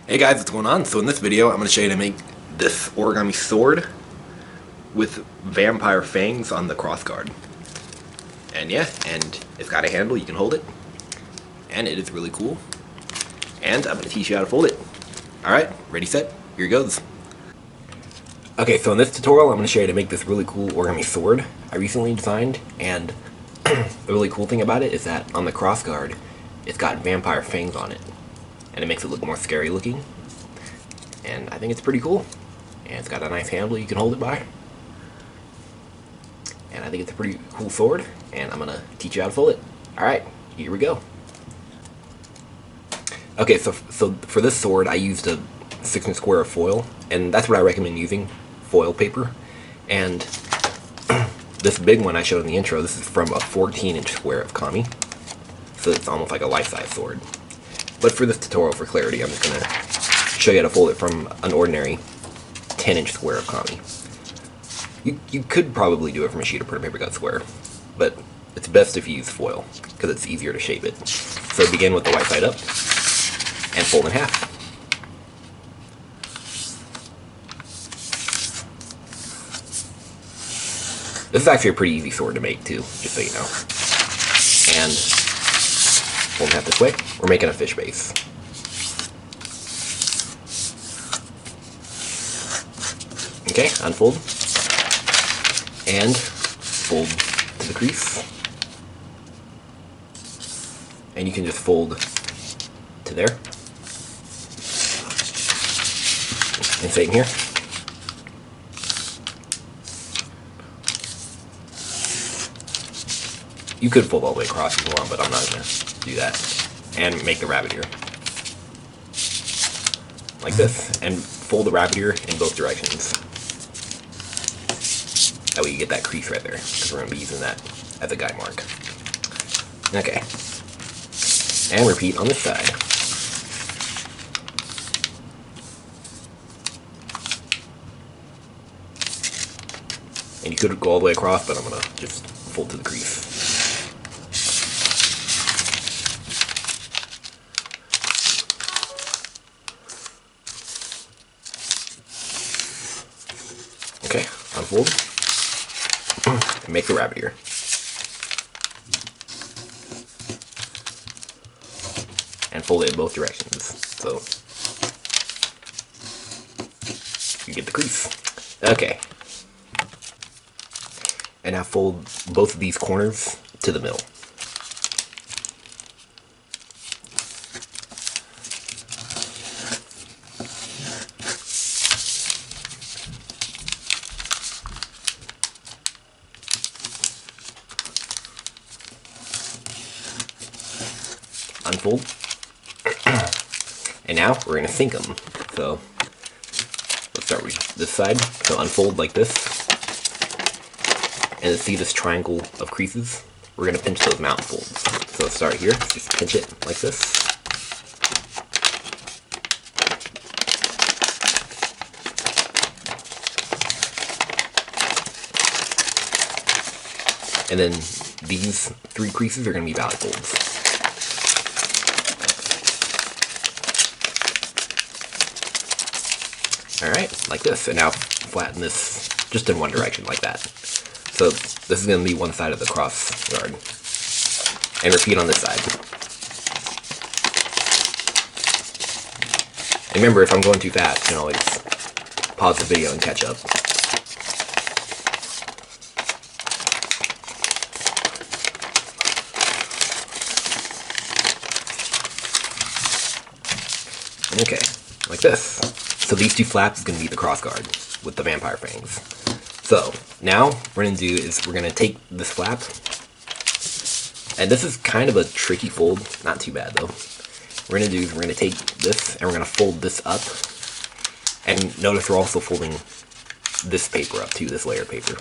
Hey guys, what's going on? So in this video, I'm going to show you how to make this origami sword with vampire fangs on the crossguard. And yeah, and it's got a handle, you can hold it. And it is really cool. And I'm going to teach you how to fold it. Alright, ready, set, here goes. Okay, so in this tutorial, I'm going to show you how to make this really cool origami sword I recently designed. And the really cool thing about it is that on the crossguard, it's got vampire fangs on it. And it makes it look more scary looking. And I think it's pretty cool. And it's got a nice handle you can hold it by. And I think it's a pretty cool sword. And I'm going to teach you how to fold it. Alright, here we go. Okay, so for this sword, I used a 6-inch square of foil. And that's what I recommend using, foil paper. And this big one I showed in the intro, this is from a 14-inch square of kami. So it's almost like a life-size sword. But for this tutorial, for clarity, I'm just going to show you how to fold it from an ordinary 10-inch square of kami. You could probably do it from a sheet of printer paper cut square, but it's best if you use foil, because it's easier to shape it. So begin with the white side up, and fold in half. This is actually a pretty easy sword to make too, just so you know. And fold in half this way. We're making a fish base. Okay, unfold. And fold to the crease. And you can just fold to there. And same here. You could fold all the way across if you want, but I'm not going to do that. And make the rabbit ear. Like this. And fold the rabbit ear in both directions. That way you get that crease right there, because we're going to be using that as a guide mark. Okay. And repeat on this side. And you could go all the way across, but I'm going to just fold to the crease. Okay, unfold, and make the rabbit ear. And fold it in both directions, so you get the crease. Okay. And now fold both of these corners to the middle. Unfold. And now we're going to sink them. So let's start with this side. So unfold like this. And see this triangle of creases? We're going to pinch those mountain folds. So let's start here. Just pinch it like this. And then these 3 creases are going to be valley folds. Alright, like this. And now flatten this just in one direction, like that. So this is going to be one side of the cross guard. And repeat on this side. And remember, if I'm going too fast, you can always pause the video and catch up. Okay, like this. So these 2 flaps is going to be the cross guard with the vampire fangs. So now what we're going to do is we're going to take this flap, and this is kind of a tricky fold, not too bad though. What we're going to do is we're going to take this and we're going to fold this up, and notice we're also folding this paper up too, this layer paper.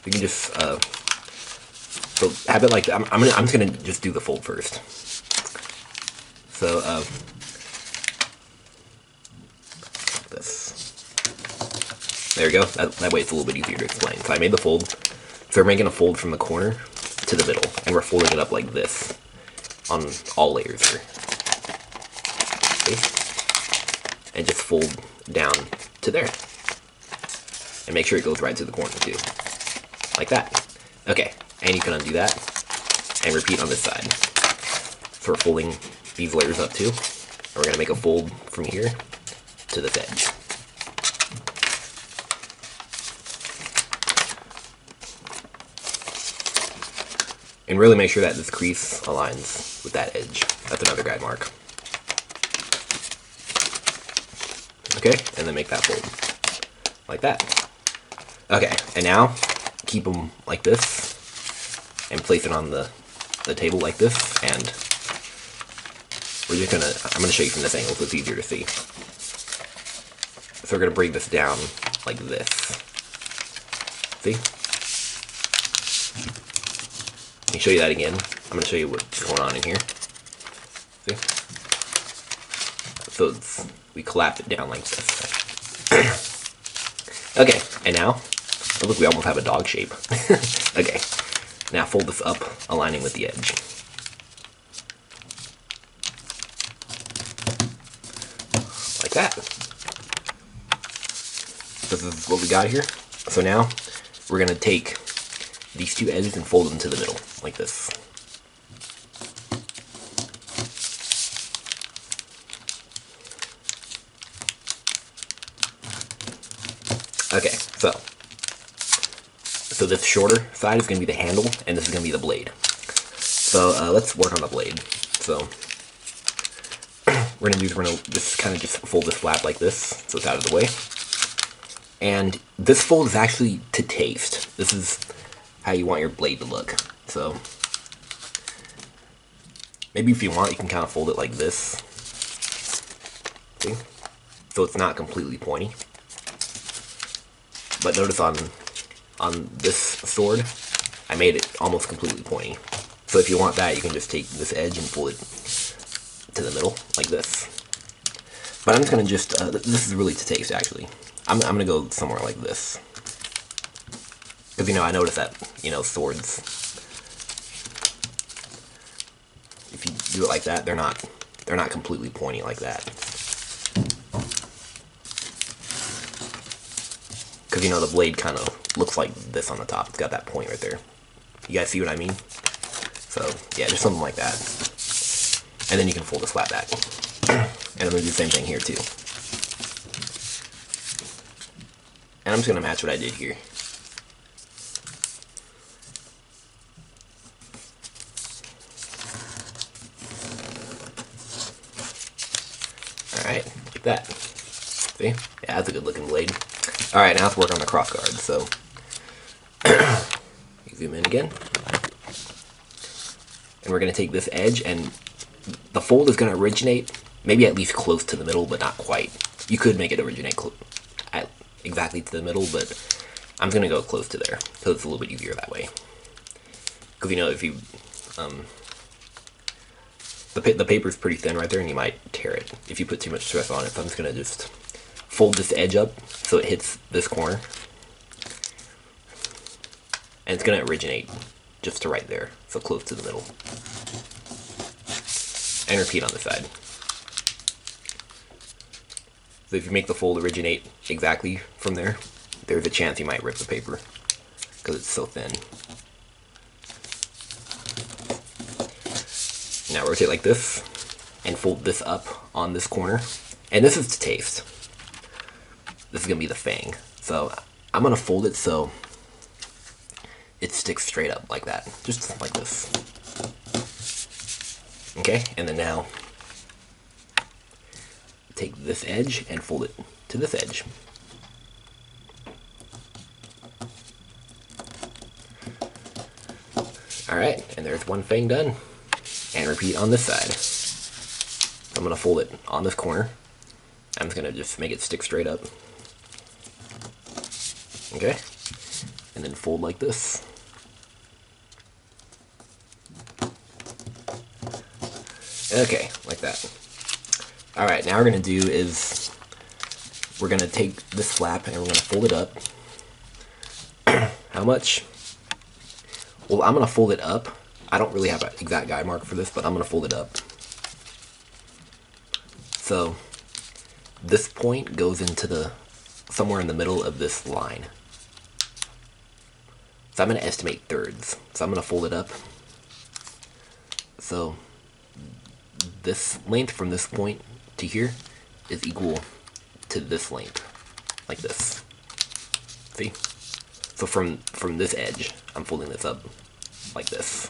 We can just so have it like that. I'm just going to just do the fold first. So this. There we go. That way it's a little bit easier to explain. So I made the fold. So we're making a fold from the corner to the middle, and we're folding it up like this on all layers here. Okay. and just fold down to there. And make sure it goes right to the corner too. Like that. Okay, and you can undo that and repeat on this side. So we're folding these layers up too. And we're gonna make a fold from here to this edge. And really make sure that this crease aligns with that edge. That's another guide mark. Okay, and then make that fold. Like that. Okay, and now keep them like this and place it on the table like this, and we're just gonna, I'm gonna show you from this angle so it's easier to see. So we're gonna bring this down like this. See? Let me show you that again. I'm gonna show you what's going on in here. See? So we collapse it down like this. Okay, and now, oh look, we almost have a dog shape. Okay, now fold this up, aligning with the edge. Like that. This is what we got here. So now, we're gonna take these two edges and fold them to the middle, like this. Okay, so this shorter side is going to be the handle, and this is going to be the blade. So let's work on the blade. So we're going to just kind of just fold this flap like this, so it's out of the way. And this fold is actually to taste. This is how you want your blade to look. So maybe if you want, you can kind of fold it like this. See? So it's not completely pointy. But notice on this sword, I made it almost completely pointy. So if you want that, you can just take this edge and pull it to the middle, like this. But I'm just gonna this is really to taste actually. I'm gonna go somewhere like this. Because, you know, I noticed that, you know, swords, if you do it like that, they're not completely pointy like that. Because, you know, the blade kind of looks like this on the top. It's got that point right there. You guys see what I mean? So, yeah, just something like that. And then you can fold this flat back. And I'm going to do the same thing here, too. And I'm just going to match what I did here. Alright, like that. See? Yeah, that's a good looking blade. Alright, now let's work on the cross guard. So, zoom in again. And we're going to take this edge, and the fold is going to originate maybe at least close to the middle, but not quite. You could make it originate at exactly to the middle, but I'm going to go close to there, so it's a little bit easier that way. Because, you know, if you, the paper's pretty thin right there, and you might tear it if you put too much stress on it. So I'm just going to just fold this edge up so it hits this corner. And it's going to originate just to right there, so close to the middle. And repeat on the side. So if you make the fold originate exactly from there, there's a chance you might rip the paper because it's so thin. Now rotate like this and fold this up on this corner. And this is to taste. This is going to be the fang. So I'm going to fold it so it sticks straight up like that. Just like this. Okay, and then now take this edge and fold it to this edge. Alright, and there's one fang done. And repeat on this side. So I'm going to fold it on this corner. I'm just going to just make it stick straight up. Okay, and then fold like this. Okay, like that. Alright, now we're going to do is we're going to take this flap and we're going to fold it up. How much? Well, I'm going to fold it up. I don't really have an exact guide mark for this, but I'm going to fold it up. So this point goes into the somewhere in the middle of this line. So I'm going to estimate thirds. So I'm going to fold it up. So this length from this point to here is equal to this length, like this. See? So from this edge, I'm folding this up like this.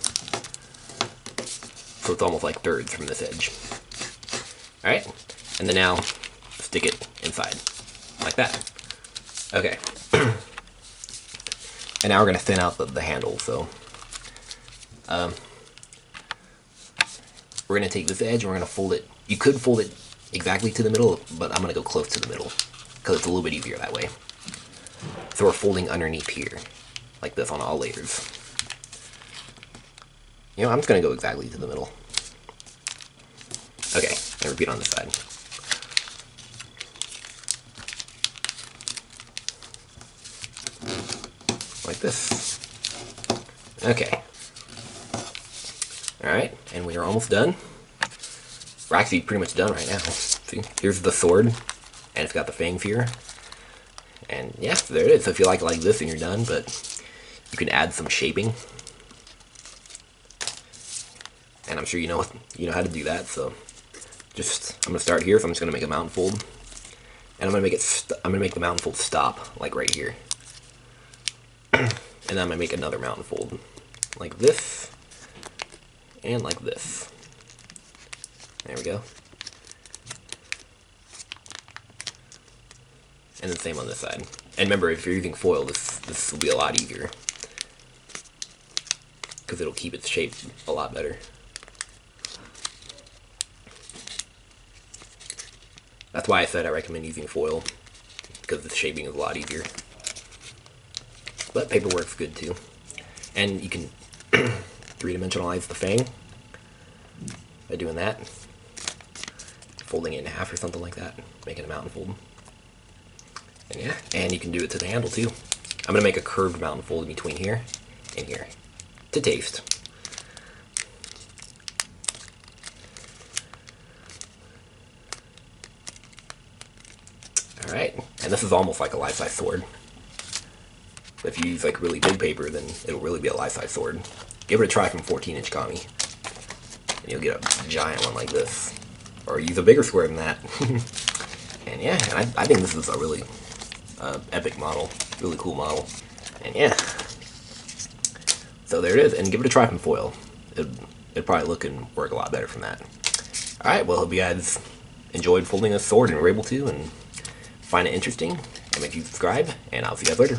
So it's almost like thirds from this edge. Alright? And then now, stick it inside, like that. Okay. And now we're going to thin out the handle, so we're going to take this edge and we're going to fold it. You could fold it exactly to the middle, but I'm going to go close to the middle, because it's a little bit easier that way. So we're folding underneath here, like this on all layers. You know, I'm just going to go exactly to the middle. Okay, and repeat on this side. Like this. Okay. Alright, and we are almost done. We're actually pretty much done right now. See, here's the sword, and it's got the fangs here. And yeah, so there it is. So if you like it like this, then you're done, but you can add some shaping. And I'm sure you know how to do that, so I'm gonna start here, so I'm just gonna make a mountain fold. And I'm gonna make the mountain fold stop, like right here. And then I'm going to make another mountain fold, like this, and like this. There we go. And then same on this side. And remember, if you're using foil, this will be a lot easier, because it'll keep its shape a lot better. That's why I said I recommend using foil, because the shaping is a lot easier. But paper works good too. And you can three-dimensionalize the fang by doing that. Folding it in half or something like that. Making a mountain fold. And yeah, and you can do it to the handle too. I'm going to make a curved mountain fold in between here and here. To taste. Alright, and this is almost like a life-size sword. If you use like really big paper, then it'll really be a life-size sword. Give it a try from 14-inch Kami, and you'll get a giant one like this. Or use a bigger square than that. And yeah, and I think this is a really epic model, really cool model. And yeah, so there it is. And give it a try from foil. It'd probably look and work a lot better from that. All right, well, hope you guys enjoyed folding a sword and were able to, and find it interesting. And make sure you subscribe, and I'll see you guys later.